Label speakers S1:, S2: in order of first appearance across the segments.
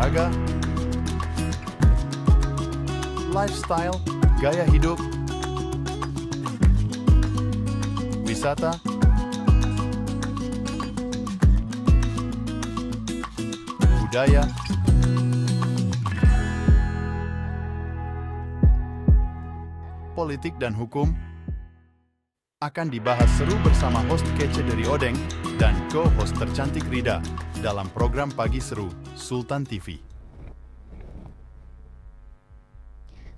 S1: olahraga, lifestyle, gaya hidup, wisata, budaya, politik dan hukum akan dibahas seru bersama host kece dari Odeng dan co-host tercantik Rida dalam program Pagi Seru Sultan TV.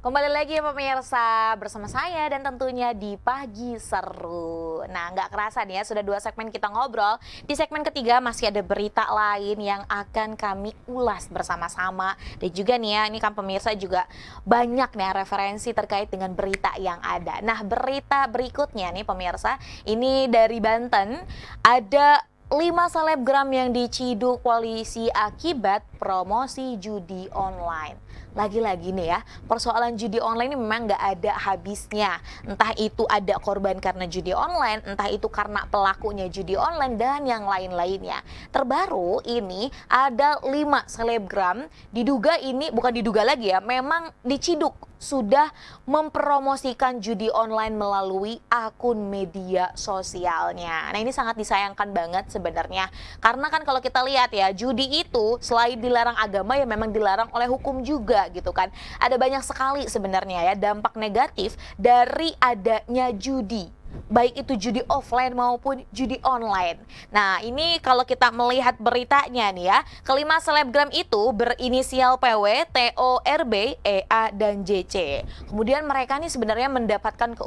S2: Kembali lagi ya pemirsa bersama saya dan tentunya di Pagi Seru. Nah nggak kerasa nih ya sudah 2 segmen kita ngobrol. Di segmen ketiga masih ada berita lain yang akan kami ulas bersama-sama. Dan juga nih ya ini kan pemirsa juga banyak nih referensi terkait dengan berita yang ada. Nah berita berikutnya nih pemirsa ini dari Banten ada 5 selebgram yang diciduk polisi akibat promosi judi online. Lagi-lagi nih ya, persoalan judi online ini memang nggak ada habisnya. Entah itu ada korban karena judi online, entah itu karena pelakunya judi online, dan yang lain-lainnya. Terbaru ini ada 5 selebgram, diduga ini, bukan diduga lagi ya, memang diciduk sudah mempromosikan judi online melalui akun media sosialnya. Nah ini sangat disayangkan banget sebenarnya. Karena kan kalau kita lihat ya, judi itu selain dilarang agama ya memang dilarang oleh hukum juga gitu kan. Ada banyak sekali sebenarnya ya dampak negatif dari adanya judi. Baik itu judi offline maupun judi online. Nah ini kalau kita melihat beritanya nih ya, kelima selebgram itu berinisial PW, TO, RB, EA, dan JC. Kemudian mereka nih sebenarnya mendapatkan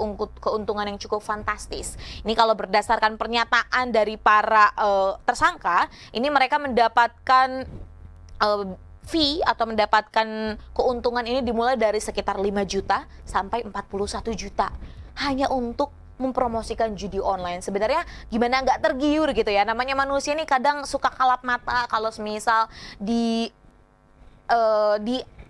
S2: keuntungan yang cukup fantastis. Ini kalau berdasarkan pernyataan dari para tersangka, ini mereka mendapatkan fee atau mendapatkan keuntungan ini dimulai dari sekitar 5 juta sampai 41 juta. Hanya untuk mempromosikan judi online. Sebenarnya gimana nggak tergiur gitu ya, namanya manusia nih kadang suka kalap mata kalau semisal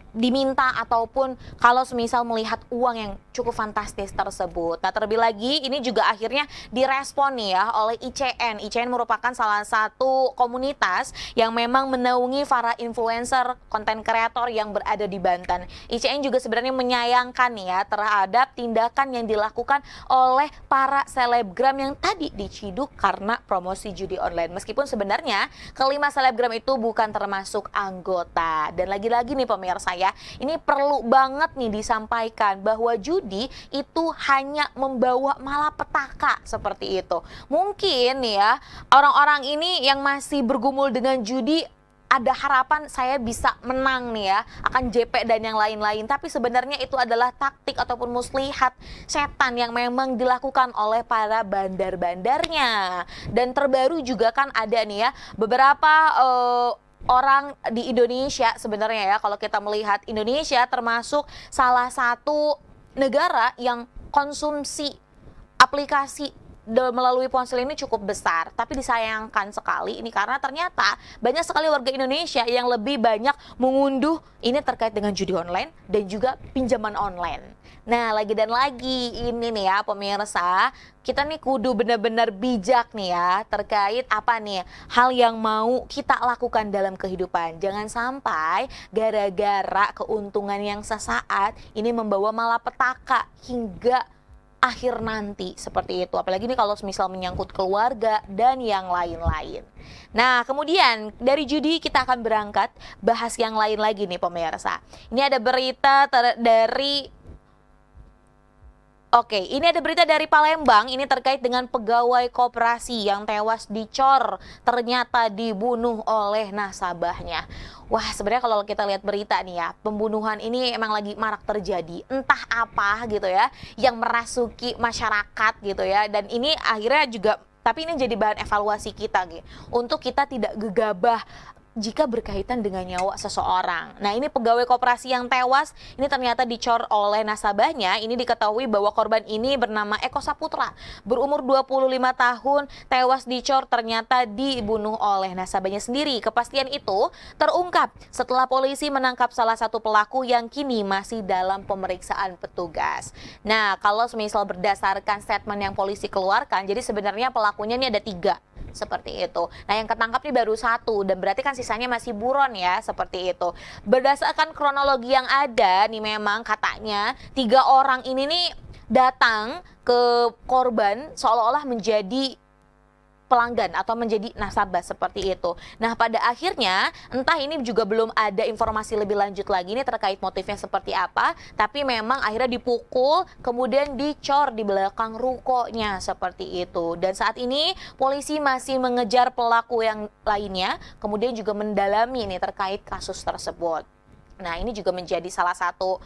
S2: diminta ataupun kalau semisal melihat uang yang cukup fantastis tersebut. Nah terlebih lagi ini juga akhirnya direspon nih ya oleh ICN. ICN merupakan salah satu komunitas yang memang menaungi para influencer, konten kreator yang berada di Banten. ICN juga sebenarnya menyayangkan nih ya terhadap tindakan yang dilakukan oleh para selebgram yang tadi diciduk karena promosi judi online. Meskipun sebenarnya kelima selebgram itu bukan termasuk anggota. Dan lagi-lagi nih pemirsa ya, ini perlu banget nih disampaikan bahwa judi itu hanya membawa malapetaka seperti itu. Mungkin nih ya orang-orang ini yang masih bergumul dengan judi ada harapan saya bisa menang nih ya, akan JP dan yang lain-lain. Tapi sebenarnya itu adalah taktik ataupun muslihat setan yang memang dilakukan oleh para bandar-bandarnya. Dan terbaru juga kan ada nih ya beberapa orang di Indonesia sebenarnya ya, kalau kita melihat Indonesia termasuk salah satu negara yang konsumsi aplikasi melalui ponsel ini cukup besar. Tapi disayangkan sekali ini karena ternyata banyak sekali warga Indonesia yang lebih banyak mengunduh ini terkait dengan judi online dan juga pinjaman online. Nah lagi dan lagi ini nih ya pemirsa, kita nih kudu benar-benar bijak nih ya terkait apa nih hal yang mau kita lakukan dalam kehidupan. Jangan sampai gara-gara keuntungan yang sesaat ini membawa malapetaka hingga akhir nanti seperti itu. Apalagi nih kalau misal menyangkut keluarga dan yang lain-lain. Nah kemudian dari judi kita akan berangkat bahas yang lain lagi nih pemirsa. Ini ada berita ini ada berita dari Palembang, ini terkait dengan pegawai koperasi yang tewas dicor, ternyata dibunuh oleh nasabahnya. Wah sebenarnya kalau kita lihat berita nih ya, pembunuhan ini emang lagi marak terjadi, entah apa gitu ya, yang merasuki masyarakat gitu ya, dan ini akhirnya juga, tapi ini jadi bahan evaluasi kita gitu, untuk kita tidak gegabah jika berkaitan dengan nyawa seseorang. Nah ini pegawai koperasi yang tewas ini ternyata dicor oleh nasabahnya. Ini diketahui bahwa korban ini bernama Eko Saputra, berumur 25 tahun, tewas dicor ternyata dibunuh oleh nasabahnya sendiri. Kepastian itu terungkap setelah polisi menangkap salah satu pelaku yang kini masih dalam pemeriksaan petugas. Nah kalau semisal berdasarkan statement yang polisi keluarkan, jadi sebenarnya pelakunya ini ada 3. Seperti itu. Nah, yang ketangkap nih baru 1 dan berarti kan sisanya masih buron ya, seperti itu. Berdasarkan kronologi yang ada nih memang katanya 3 orang ini nih datang ke korban seolah-olah menjadi pelanggan atau menjadi nasabah seperti itu. Nah, pada akhirnya entah ini juga belum ada informasi lebih lanjut lagi nih terkait motifnya seperti apa, tapi memang akhirnya dipukul kemudian dicor di belakang rukonya seperti itu. Dan saat ini polisi masih mengejar pelaku yang lainnya, kemudian juga mendalami nih terkait kasus tersebut. Nah, ini juga menjadi salah satu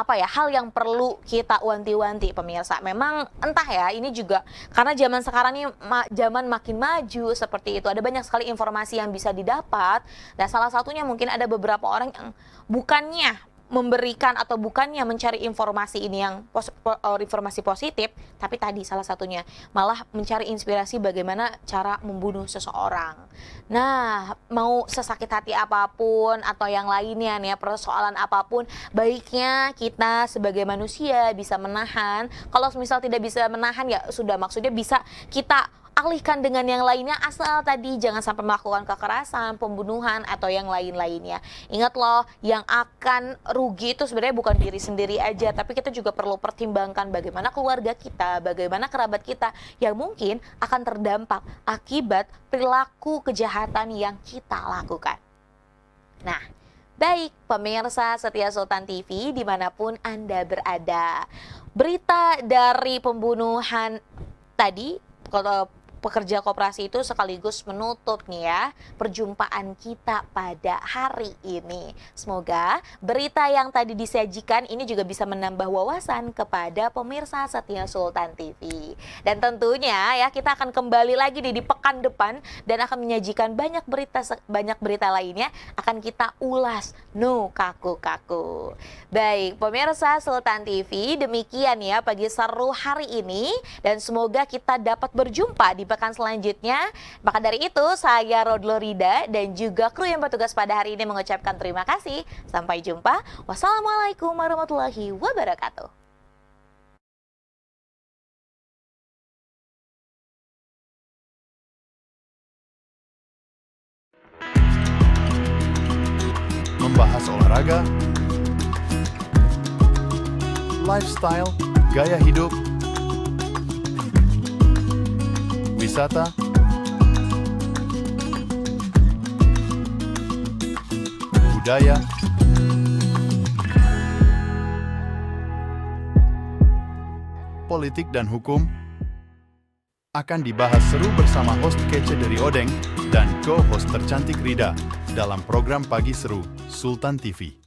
S2: hal yang perlu kita wanti-wanti pemirsa. Memang entah ya, ini juga karena zaman sekarang ini zaman makin maju seperti itu. Ada banyak sekali informasi yang bisa didapat. Dan salah satunya mungkin ada beberapa orang yang bukannya memberikan atau bukannya mencari informasi ini yang informasi positif, tapi tadi salah satunya malah mencari inspirasi bagaimana cara membunuh seseorang. Nah, mau sesakit hati apapun atau yang lainnya nih ya, persoalan apapun, baiknya kita sebagai manusia bisa menahan. Kalau misal tidak bisa menahan ya sudah, maksudnya bisa kita alihkan dengan yang lainnya, asal tadi jangan sampai melakukan kekerasan, pembunuhan atau yang lain-lainnya. Ingat loh, yang akan rugi itu sebenarnya bukan diri sendiri aja, tapi kita juga perlu pertimbangkan bagaimana keluarga kita, bagaimana kerabat kita yang mungkin akan terdampak akibat perilaku kejahatan yang kita lakukan. Nah, baik pemirsa setia Sultan TV dimanapun Anda berada, berita dari pembunuhan tadi pekerja koperasi itu sekaligus menutup nih ya perjumpaan kita pada hari ini. Semoga berita yang tadi disajikan ini juga bisa menambah wawasan kepada pemirsa setia Sultan TV. Dan tentunya ya kita akan kembali lagi nih di pekan depan dan akan menyajikan banyak berita lainnya akan kita ulas no kaku-kaku. Baik pemirsa Sultan TV, demikian ya pagi seru hari ini dan semoga kita dapat berjumpa di pekan selanjutnya. Maka dari itu saya Rodlo Rida dan juga kru yang bertugas pada hari ini mengucapkan terima kasih. Sampai jumpa. Wassalamualaikum warahmatullahi wabarakatuh.
S1: Membahas olahraga, lifestyle, gaya hidup, wisata, budaya, politik dan hukum akan dibahas seru bersama host kece dari Odeng dan co-host tercantik Rida dalam program Pagi Seru Sultan TV.